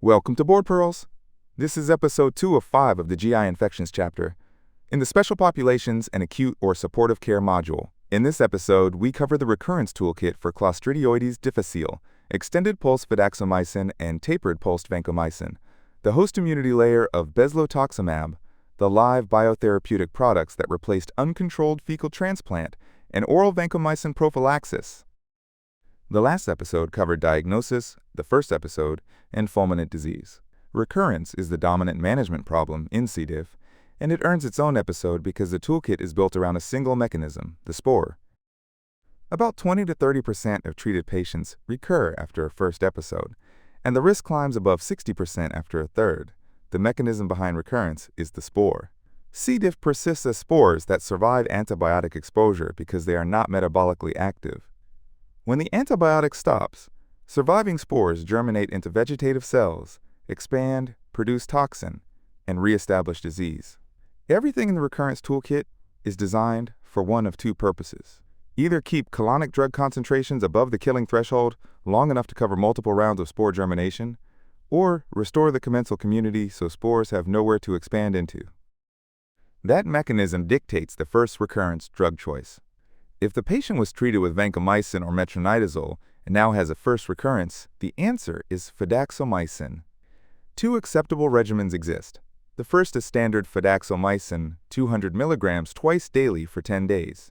Welcome to Board Pearls. This is episode 2 of 5 of the GI Infections chapter. In the Special Populations and Acute or Supportive Care module, in this episode, we cover the Recurrence toolkit for Clostridioides difficile, extended pulse fidaxomicin and tapered pulsed vancomycin, the host immunity layer of Bezlotoxumab, the live biotherapeutic products that replaced uncontrolled fecal transplant, and oral vancomycin prophylaxis. The last episode covered diagnosis, the first episode, and fulminant disease. Recurrence is the dominant management problem in C. diff, and it earns its own episode because the toolkit is built around a single mechanism, the spore. About 20 to 30% of treated patients recur after a first episode, and the risk climbs above 60% after a third. The mechanism behind recurrence is the spore. C. diff persists as spores that survive antibiotic exposure because they are not metabolically active. When the antibiotic stops, surviving spores germinate into vegetative cells, expand, produce toxin, and reestablish disease. Everything in the Recurrence toolkit is designed for one of two purposes. Either keep colonic drug concentrations above the killing threshold long enough to cover multiple rounds of spore germination, or restore the commensal community so spores have nowhere to expand into. That mechanism dictates the first recurrence drug choice. If the patient was treated with vancomycin or metronidazole and now has a first recurrence, the answer is fidaxomicin. Two acceptable regimens exist. The first is standard fidaxomicin, 200 mg twice daily for 10 days.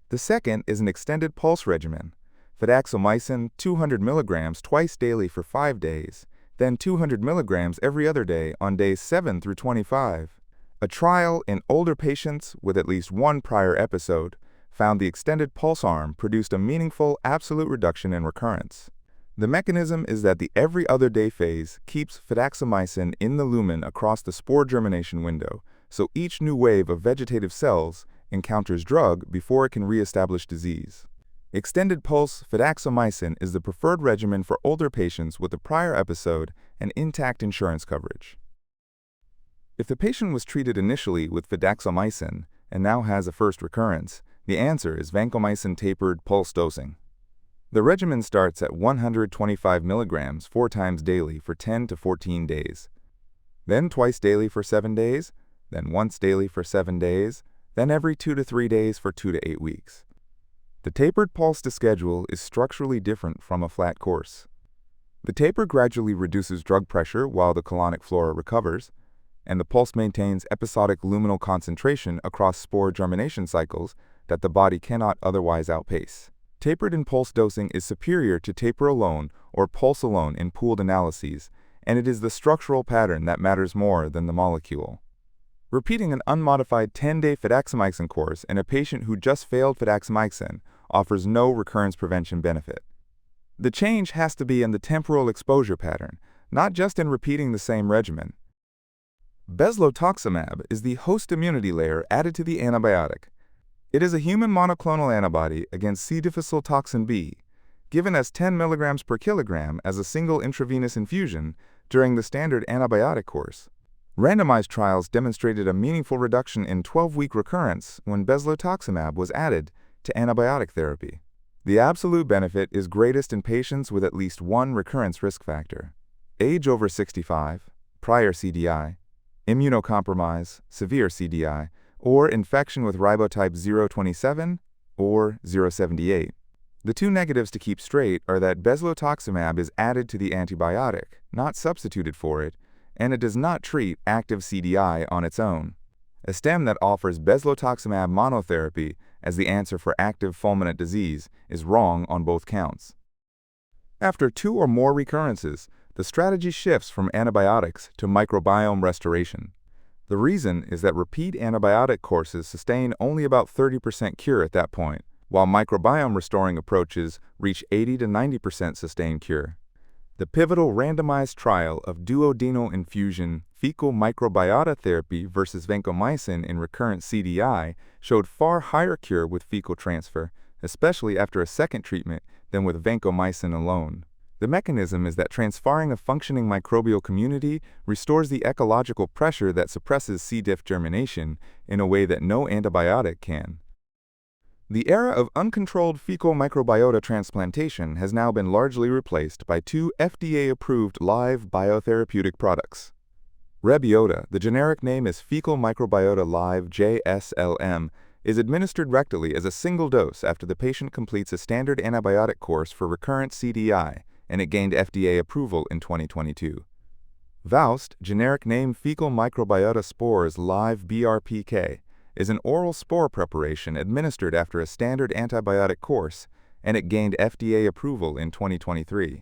The second is an extended pulse regimen, fidaxomicin 200 mg twice daily for 5 days, then 200 mg every other day on days 7 through 25. A trial in older patients with at least one prior episode found the extended pulse arm produced a meaningful absolute reduction in recurrence. The mechanism is that the every other day phase keeps fidaxomicin in the lumen across the spore germination window, so each new wave of vegetative cells encounters drug before it can reestablish disease. Extended pulse fidaxomicin is the preferred regimen for older patients with a prior episode and intact insurance coverage. If the patient was treated initially with fidaxomicin and now has a first recurrence, the answer is vancomycin tapered pulse dosing. The regimen starts at 125 mg 4 times daily for 10 to 14 days, then twice daily for 7 days, then once daily for 7 days, then every 2 to 3 days for 2 to 8 weeks. The tapered pulse schedule is structurally different from a flat course. The taper gradually reduces drug pressure while the colonic flora recovers, and the pulse maintains episodic luminal concentration across spore germination cycles that the body cannot otherwise outpace. Tapered and pulse dosing is superior to taper alone or pulse alone in pooled analyses, and it is the structural pattern that matters more than the molecule. Repeating an unmodified 10-day fidaxomicin course in a patient who just failed fidaxomicin offers no recurrence prevention benefit. The change has to be in the temporal exposure pattern, not just in repeating the same regimen. Bezlotoxumab is the host immunity layer added to the antibiotic. It is a human monoclonal antibody against C. difficile toxin B, given as 10 mg per kilogram as a single intravenous infusion during the standard antibiotic course. Randomized trials demonstrated a meaningful reduction in 12-week recurrence when Bezlotoxumab was added to antibiotic therapy. The absolute benefit is greatest in patients with at least one recurrence risk factor: age over 65, prior CDI, immunocompromise, severe CDI, or infection with ribotype 027 or 078. The two negatives to keep straight are that Bezlotoxumab is added to the antibiotic, not substituted for it, and it does not treat active CDI on its own. A stem that offers Bezlotoxumab monotherapy as the answer for active fulminant disease is wrong on both counts. After 2 or more recurrences, the strategy shifts from antibiotics to microbiome restoration. The reason is that repeat antibiotic courses sustain only about 30% cure at that point, while microbiome restoring approaches reach 80 to 90% sustained cure. The pivotal randomized trial of duodenal infusion fecal microbiota therapy versus vancomycin in recurrent CDI showed far higher cure with fecal transfer, especially after a second treatment, than with vancomycin alone. The mechanism is that transferring a functioning microbial community restores the ecological pressure that suppresses C. diff germination in a way that no antibiotic can. The era of uncontrolled fecal microbiota transplantation has now been largely replaced by two FDA-approved live biotherapeutic products. Rebyota, the generic name is Fecal Microbiota Live JSLM, is administered rectally as a single dose after the patient completes a standard antibiotic course for recurrent CDI, and it gained FDA approval in 2022. Vowst, generic name Fecal Microbiota Spores Live BRPK, is an oral spore preparation administered after a standard antibiotic course, and it gained FDA approval in 2023.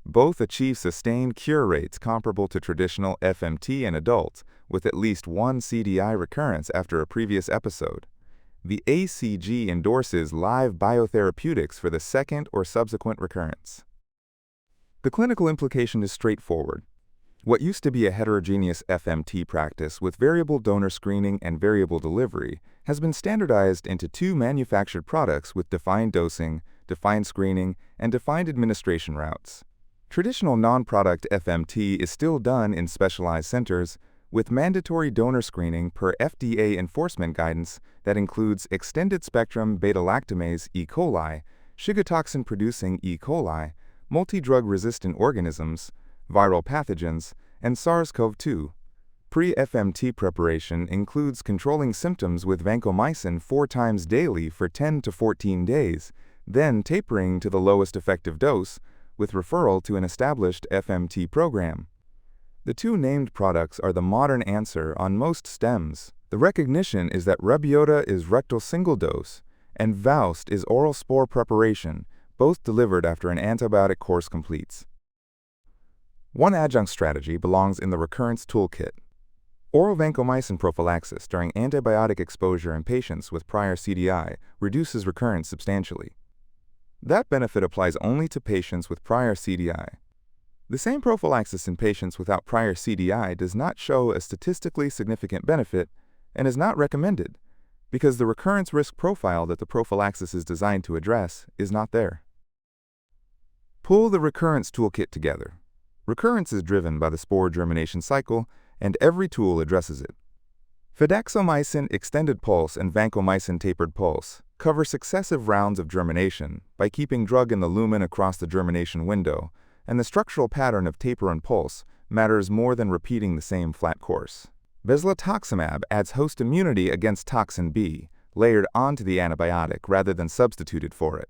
Both achieve sustained cure rates comparable to traditional FMT in adults, with at least one CDI recurrence after a previous episode. The ACG endorses live biotherapeutics for the second or subsequent recurrence. The clinical implication is straightforward. What used to be a heterogeneous FMT practice with variable donor screening and variable delivery has been standardized into two manufactured products with defined dosing, defined screening, and defined administration routes. Traditional non-product FMT is still done in specialized centers with mandatory donor screening per FDA enforcement guidance that includes extended-spectrum beta-lactamase E. coli, shigatoxin-producing E. coli, multi-drug-resistant organisms, viral pathogens, and SARS-CoV-2. Pre-FMT preparation includes controlling symptoms with vancomycin 4 times daily for 10 to 14 days, then tapering to the lowest effective dose, with referral to an established FMT program. The two named products are the modern answer on most stems. The recognition is that Rebyota is rectal single dose, and Vowst is oral spore preparation, both delivered after an antibiotic course completes. One adjunct strategy belongs in the Recurrence toolkit. Oral vancomycin prophylaxis during antibiotic exposure in patients with prior CDI reduces recurrence substantially. That benefit applies only to patients with prior CDI. The same prophylaxis in patients without prior CDI does not show a statistically significant benefit and is not recommended because the recurrence risk profile that the prophylaxis is designed to address is not there. Pull the Recurrence toolkit together. Recurrence is driven by the spore germination cycle, and every tool addresses it. Fidaxomicin extended pulse and vancomycin tapered pulse cover successive rounds of germination by keeping drug in the lumen across the germination window, and the structural pattern of taper and pulse matters more than repeating the same flat course. Bezlotoxumab adds host immunity against toxin B, layered onto the antibiotic rather than substituted for it.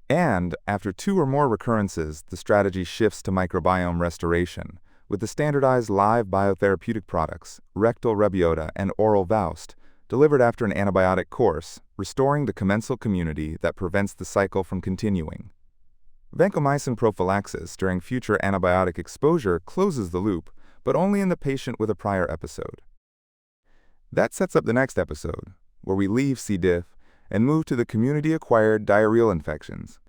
And, after 2 or more recurrences, the strategy shifts to microbiome restoration, with the standardized live biotherapeutic products, rectal Rebyota and oral Vowst, delivered after an antibiotic course, restoring the commensal community that prevents the cycle from continuing. Vancomycin prophylaxis during future antibiotic exposure closes the loop, but only in the patient with a prior episode. That sets up the next episode, where we leave C. diff and move to the community-acquired diarrheal infections.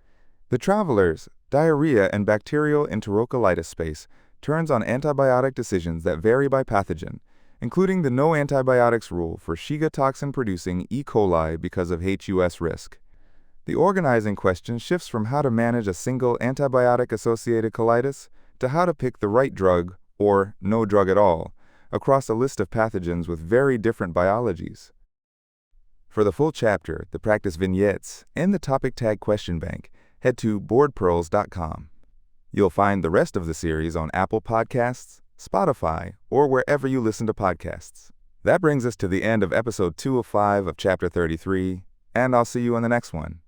The traveler's diarrhea and bacterial enterocolitis space turns on antibiotic decisions that vary by pathogen, including the no antibiotics rule for Shiga toxin-producing E. coli because of HUS risk. The organizing question shifts from how to manage a single antibiotic-associated colitis to how to pick the right drug, or no drug at all, across a list of pathogens with very different biologies. For the full chapter, the practice vignettes, and the topic tag question bank, head to boardpearls.com. You'll find the rest of the series on Apple Podcasts, Spotify, or wherever you listen to podcasts. That brings us to the end of episode 2 of 5 of chapter 33, and I'll see you on the next one.